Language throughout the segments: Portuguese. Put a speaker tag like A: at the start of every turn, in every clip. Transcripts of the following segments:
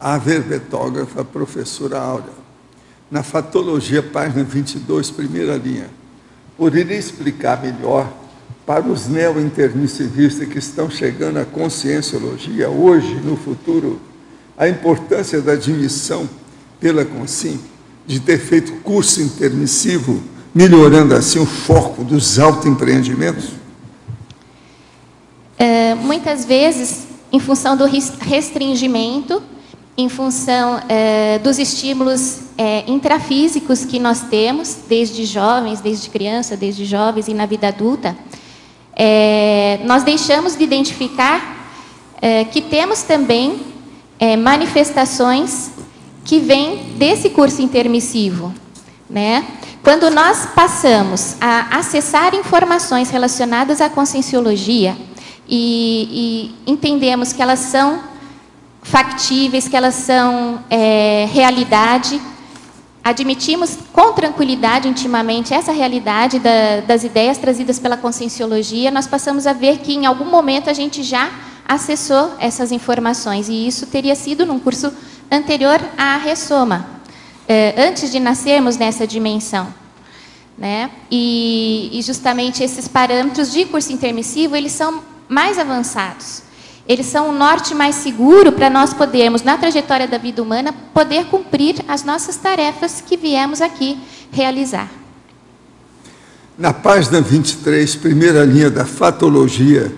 A: A verbetógrafa, professora Áurea, na Fatologia, página 22, primeira linha, poderia explicar melhor para os neo-intermissivistas que estão chegando à conscienciologia hoje e no futuro a importância da admissão pela Consim de ter feito curso intermissivo, melhorando assim o foco dos autoempreendimentos?
B: Muitas vezes, em função do restringimento, em função dos estímulos intrafísicos que nós temos, desde jovens, desde criança, desde jovens e na vida adulta, nós deixamos de identificar que temos também manifestações que vêm desse curso intermissivo, né? Quando nós passamos a acessar informações relacionadas à conscienciologia e entendemos que elas são factíveis, que elas são realidade, admitimos com tranquilidade, intimamente, essa realidade das ideias trazidas pela conscienciologia, nós passamos a ver que em algum momento a gente já acessou essas informações, e isso teria sido num curso anterior à Ressoma, antes de nascermos nessa dimensão, né? E justamente esses parâmetros de curso intermissivo, eles são mais avançados. Eles são um norte mais seguro para nós podermos, na trajetória da vida humana, poder cumprir as nossas tarefas que viemos aqui realizar.
A: Na página 23, primeira linha da Fatologia,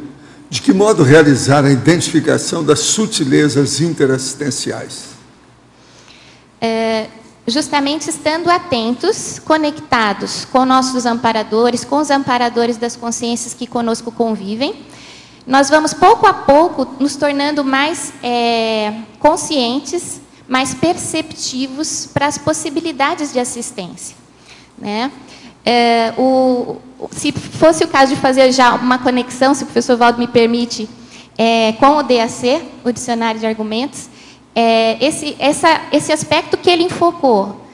A: de que modo realizar a identificação das sutilezas interassistenciais?
B: Justamente estando atentos, conectados com nossos amparadores, com os amparadores das consciências que conosco convivem, nós vamos, pouco a pouco, nos tornando mais conscientes, mais perceptivos para as possibilidades de assistência, né? Se fosse o caso de fazer já uma conexão, se o professor Valdo me permite, com o DAC, o Dicionário de Argumentos, esse aspecto que ele enfocou,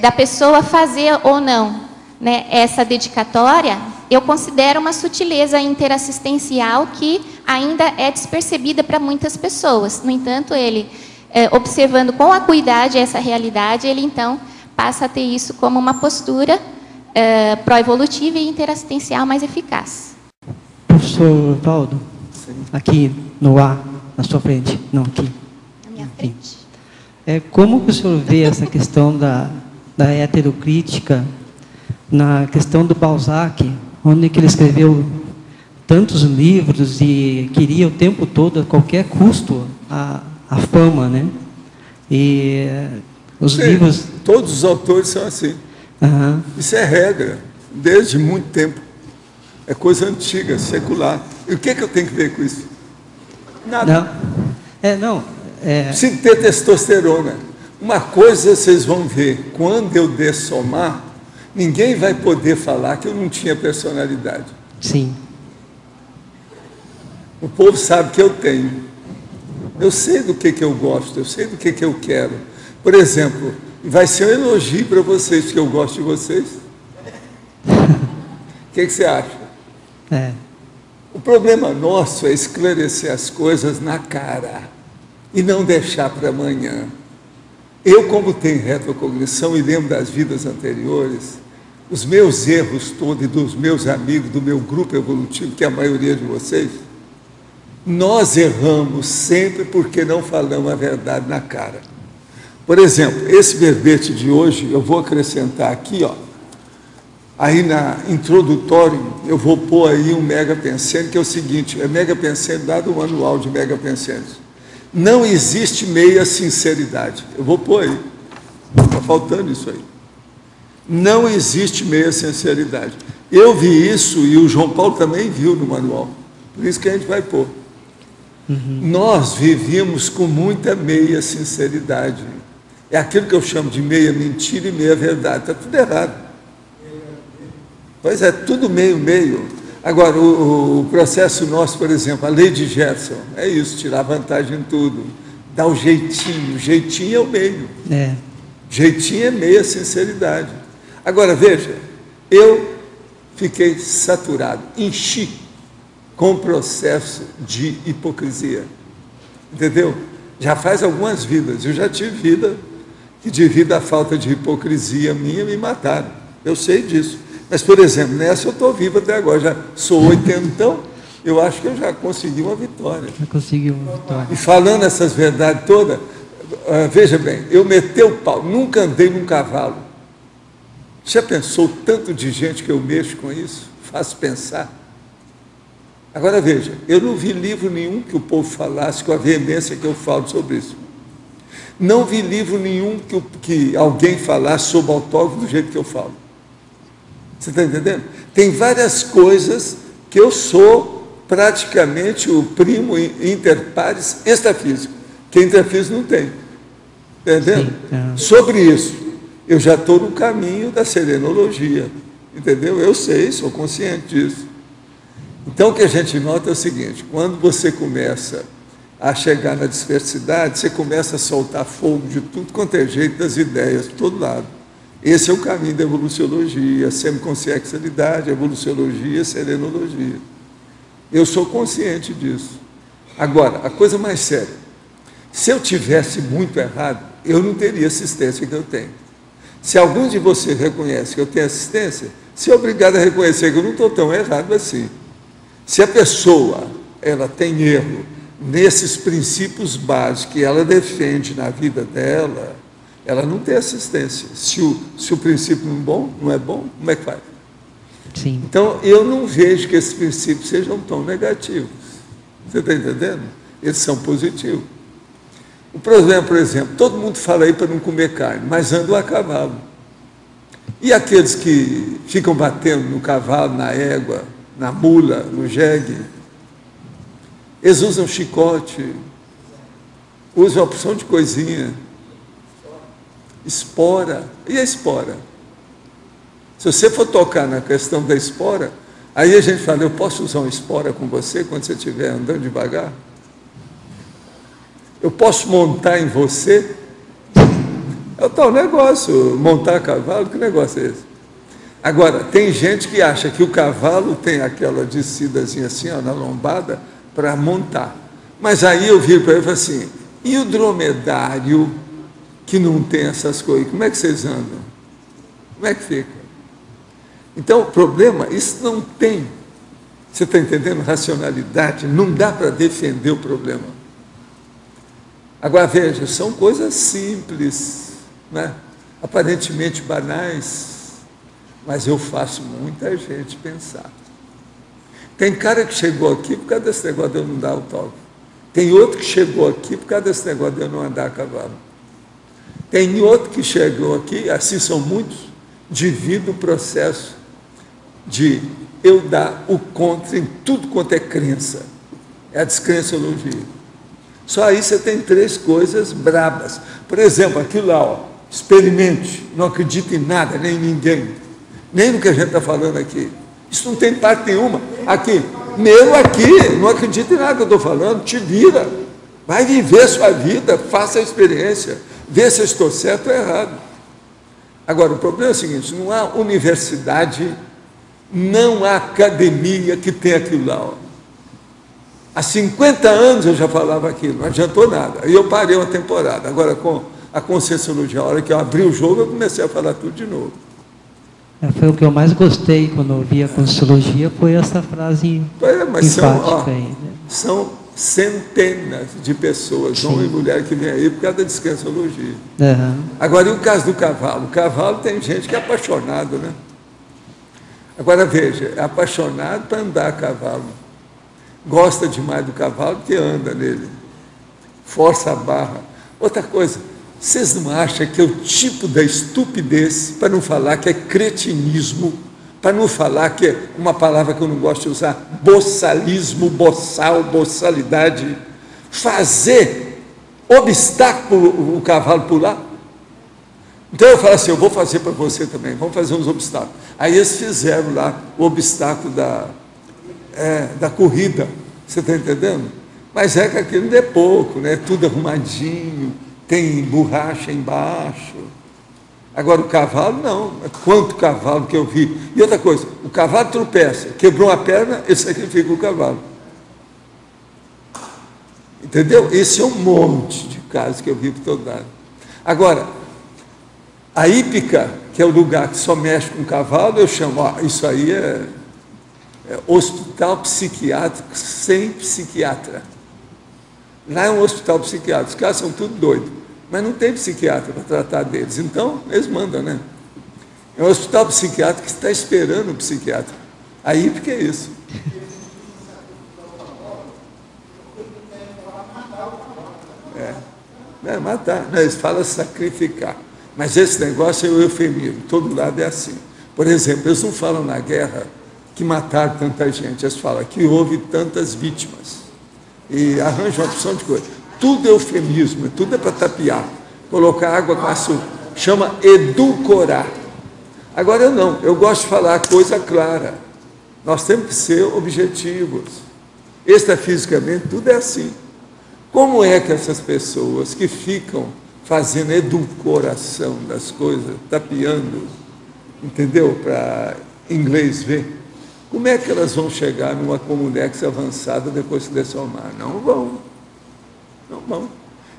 B: da pessoa fazer ou não, né, essa dedicatória, eu considero uma sutileza interassistencial que ainda é despercebida para muitas pessoas. No entanto, ele, observando com acuidade essa realidade, ele então passa a ter isso como uma postura pró-evolutiva e interassistencial mais eficaz.
C: Professor Valdo, aqui no ar, na sua frente, não aqui.
B: Na minha frente.
C: Como que o senhor vê essa questão da heterocrítica na questão do Balzac, onde que ele escreveu tantos livros e queria o tempo todo, a qualquer custo, a fama, né? E os livros...
A: Todos os autores são assim.
C: Uhum.
A: Isso é regra, desde muito tempo. É coisa antiga, secular. E o que eu tenho que ver com isso? Nada.
C: Não.
A: Preciso ter testosterona. Uma coisa vocês vão ver, quando eu dessomar, ninguém vai poder falar que eu não tinha personalidade.
C: Sim.
A: O povo sabe que eu tenho. Eu sei do que eu gosto, eu sei do que eu quero. Por exemplo, vai ser um elogio para vocês, que eu gosto de vocês. O que você acha? O problema nosso é esclarecer as coisas na cara e não deixar para amanhã. Eu, como tenho retrocognição e lembro das vidas anteriores, os meus erros todos e dos meus amigos, do meu grupo evolutivo, que é a maioria de vocês, nós erramos sempre porque não falamos a verdade na cara. Por exemplo, esse verbete de hoje, eu vou acrescentar aqui, ó, aí na introdutório, eu vou pôr aí um Mega Pensene, que é o seguinte, é Mega Pensene, dado o manual de Mega Pensenes. Não existe meia sinceridade. Eu vou pôr aí. Está faltando isso aí. Não existe meia sinceridade. Eu vi isso e o João Paulo também viu no manual. Por isso que a gente vai pôr. Uhum. Nós vivíamos com muita meia sinceridade. É aquilo que eu chamo de meia mentira e meia verdade. Está tudo errado. Pois é, tudo meio. Agora, o processo nosso, por exemplo, a lei de Gerson, é isso, tirar vantagem em tudo. Dar o jeitinho. O jeitinho é o meio. Jeitinho é meia sinceridade. Agora, veja, eu fiquei saturado, enchi com o processo de hipocrisia. Entendeu? já faz algumas vidas. Eu já tive vida que, devido à falta de hipocrisia minha, me mataram. Eu sei disso. Mas, por exemplo, nessa eu estou vivo até agora. Já sou 80, então eu acho que eu já consegui uma vitória.
C: Já consegui uma vitória.
A: E falando essas verdades todas, veja bem, eu meti o pau, nunca andei num cavalo. Já pensou tanto de gente que eu mexo com isso? Faço pensar. Agora veja, eu não vi livro nenhum que o povo falasse com a veemência que eu falo sobre isso. Não vi livro nenhum que alguém falasse sobre autógrafo do jeito que eu falo. Você está entendendo? Tem várias coisas que eu sou praticamente o primo inter pares extrafísico, que intrafísico não tem. Entendendo? Sim, sobre isso, eu já estou no caminho da serenologia. Entendeu? Eu sei, sou consciente disso. Então, o que a gente nota é o seguinte: quando você começa a chegar na diversidade, você começa a soltar fogo de tudo quanto é jeito, das ideias, de todo lado. Esse é o caminho da evoluciologia, semiconsciencialidade, evoluciologia, serenologia. Eu sou consciente disso. Agora, a coisa mais séria, se eu tivesse muito errado, eu não teria assistência que eu tenho. Se alguns de vocês reconhecem que eu tenho assistência, se é obrigado a reconhecer que eu não estou tão errado assim. Se a pessoa ela tem erro nesses princípios básicos que ela defende na vida dela, ela não tem assistência. Se o princípio não é bom, como é que faz?
C: Sim.
A: Então, eu não vejo que esses princípios sejam tão negativos. Você está entendendo? Eles são positivos. O problema, por exemplo, todo mundo fala aí para não comer carne, mas andam a cavalo. E aqueles que ficam batendo no cavalo, na égua, na mula, no jegue, eles usam chicote, usam uma opção de coisinha, espora. E a espora? Se você for tocar na questão da espora, aí a gente fala: eu posso usar uma espora com você quando você estiver andando devagar? Eu posso montar em você? É o tal negócio, montar cavalo, que negócio é esse? Agora, tem gente que acha que o cavalo tem aquela descidazinha assim, ó, na lombada, para montar. Mas aí eu viro para ele e falo assim: e o dromedário que não tem essas coisas, como é que vocês andam? Como é que fica? Então, o problema, isso não tem, você está entendendo? Racionalidade, não dá para defender o problema. Agora, veja, são coisas simples, né? Aparentemente banais, mas eu faço muita gente pensar. Tem cara que chegou aqui por causa desse negócio de eu não dar autógrafo. Tem outro que chegou aqui por causa desse negócio de eu não andar a cavalo. Tem outro que chegou aqui, assim são muitos, devido ao processo de eu dar o contra em tudo quanto é crença. É a descrenciologia. Só aí você tem 3 coisas brabas. Por exemplo, aquilo lá, ó, experimente, não acredite em nada, nem em ninguém, nem no que a gente está falando aqui. Isso não tem parte nenhuma. Aqui, mesmo aqui, não acredite em nada que eu estou falando, te vira. Vai viver a sua vida, faça a experiência, vê se eu estou certo ou errado. Agora, o problema é o seguinte: não há universidade, não há academia que tenha aquilo lá, ó. Há 50 anos eu já falava aquilo, não adiantou nada. Aí eu parei uma temporada. Agora, com a Conscienciologia, a hora que eu abri o jogo, eu comecei a falar tudo de novo.
C: Foi o que eu mais gostei quando eu ouvi a Conscienciologia, foi essa frase enfática aí, né?
A: São centenas de pessoas, homem e mulher, que vêm aí por causa da Conscienciologia.
C: Uhum.
A: Agora, e o caso do cavalo? O cavalo tem gente que é apaixonado, né? Agora, veja, é apaixonado para andar a cavalo. Gosta demais do cavalo que anda nele, força a barra. Outra coisa, vocês não acham que é o tipo da estupidez, para não falar que é cretinismo, para não falar que é uma palavra que eu não gosto de usar, boçalismo, boçal, boçalidade, fazer obstáculo o cavalo pular? Então eu falo assim: eu vou fazer para você também, vamos fazer uns obstáculos. Aí eles fizeram lá o obstáculo da corrida, você está entendendo? Mas é que aquilo não é pouco, né? Tudo arrumadinho, tem borracha embaixo. Agora o cavalo não, quanto cavalo que eu vi. E outra coisa, o cavalo tropeça, quebrou a perna, ele sacrifica o cavalo. Entendeu? Esse é um monte de casos que eu vi por todo lado. Agora, a hípica, que é o lugar que só mexe com cavalo, eu chamo, isso aí é hospital psiquiátrico sem psiquiatra. Lá é um hospital psiquiátrico, os caras são tudo doidos, mas não tem psiquiatra para tratar deles, então eles mandam, né? É um hospital psiquiátrico que está esperando o psiquiatra. A hípica é isso. Matar, não, eles falam sacrificar. Mas esse negócio é o eufemismo, todo lado é assim. Por exemplo, eles não falam na guerra que mataram tanta gente, eles falam que houve tantas vítimas. E arranjam uma opção de coisa. Tudo é eufemismo, tudo é para tapear. Colocar água com açúcar. Chama edulcorar. Agora eu não, eu gosto de falar coisa clara. Nós temos que ser objetivos. Extrafisicamente, tudo é assim. Como é que essas pessoas que ficam fazendo edulcoração das coisas, tapeando, entendeu? Para inglês ver, como é que elas vão chegar numa comunex avançada depois de se desformar? Não vão. Não vão.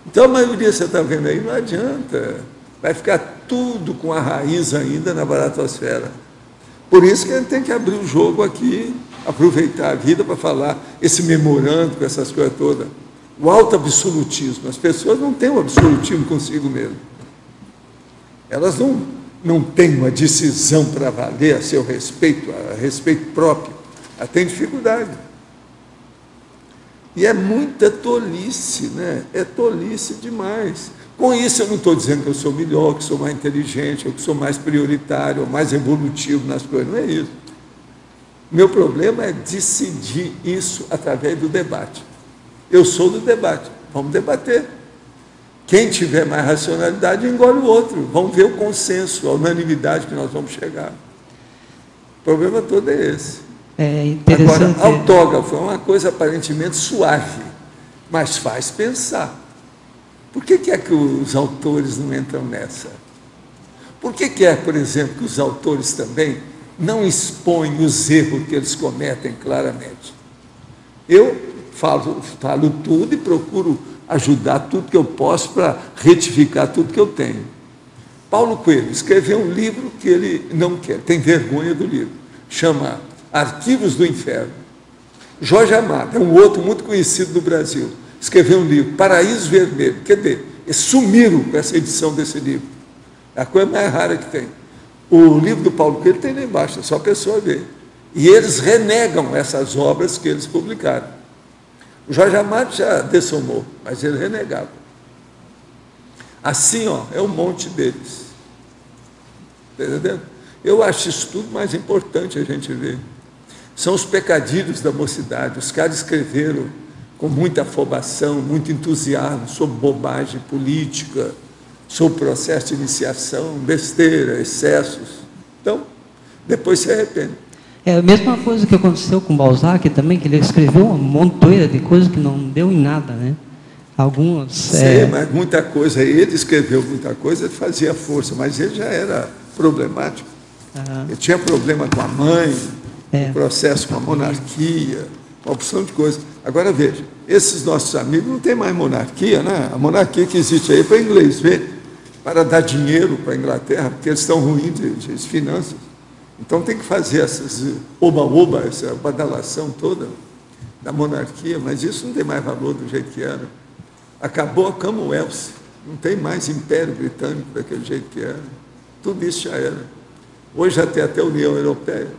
A: Então a maioria, você está vendo aí, não adianta. Vai ficar tudo com a raiz ainda na baratosfera. Por isso que a gente tem que abrir o jogo aqui, aproveitar a vida para falar esse memorando com essas coisas todas. O auto-absolutismo, as pessoas não têm o absolutismo consigo mesmo. Elas não têm uma decisão para valer a seu respeito, a respeito próprio. Elas têm dificuldade. E é muita tolice, né? É tolice demais. Com isso eu não estou dizendo que eu sou melhor, que sou mais inteligente, ou que sou mais prioritário, ou mais evolutivo nas coisas, não é isso. Meu problema é decidir isso através do debate. Eu sou do debate, vamos debater. Quem tiver mais racionalidade engole o outro. Vamos ver o consenso, a unanimidade que nós vamos chegar. O problema todo é esse.
C: É interessante.
A: Agora, autógrafo é uma coisa aparentemente suave, mas faz pensar. Por que é que os autores não entram nessa? Por que é, por exemplo, que os autores também não expõem os erros que eles cometem claramente? Eu falo tudo e procuro ajudar tudo que eu posso para retificar tudo que eu tenho. Paulo Coelho escreveu um livro que ele não quer, tem vergonha do livro, chama Arquivos do Inferno. Jorge Amado, é um outro muito conhecido do Brasil, escreveu um livro, Paraíso Vermelho. Quer dizer, eles sumiram com essa edição desse livro. É a coisa mais rara que tem. O livro do Paulo Coelho tem lá embaixo, é só a pessoa ver. E eles renegam essas obras que eles publicaram. O Jorge Amado já dessomou, mas ele renegava. Assim, é um monte deles. Está entendendo? Eu acho isso tudo mais importante a gente ver. São os pecadilhos da mocidade. Os caras escreveram com muita afobação, muito entusiasmo sobre bobagem política, sobre processo de iniciação, besteira, excessos. Então, depois se arrepende.
C: É a mesma coisa que aconteceu com Balzac também, que ele escreveu uma montoeira de coisas que não deu em nada, né? Algumas...
A: Sim, mas muita coisa, ele escreveu muita coisa, ele fazia força, mas ele já era problemático. Ele tinha problema com a mãe, um processo com a monarquia, uma opção de coisas. Agora veja, esses nossos amigos não têm mais monarquia, né? A monarquia que existe aí para inglês ver, para dar dinheiro para a Inglaterra, porque eles estão ruins de finanças. Então tem que fazer essas oba-oba, essa badalação toda da monarquia, mas isso não tem mais valor do jeito que era. Acabou a Commonwealth, não tem mais Império Britânico daquele jeito que era. Tudo isso já era. Hoje já tem até a União Europeia.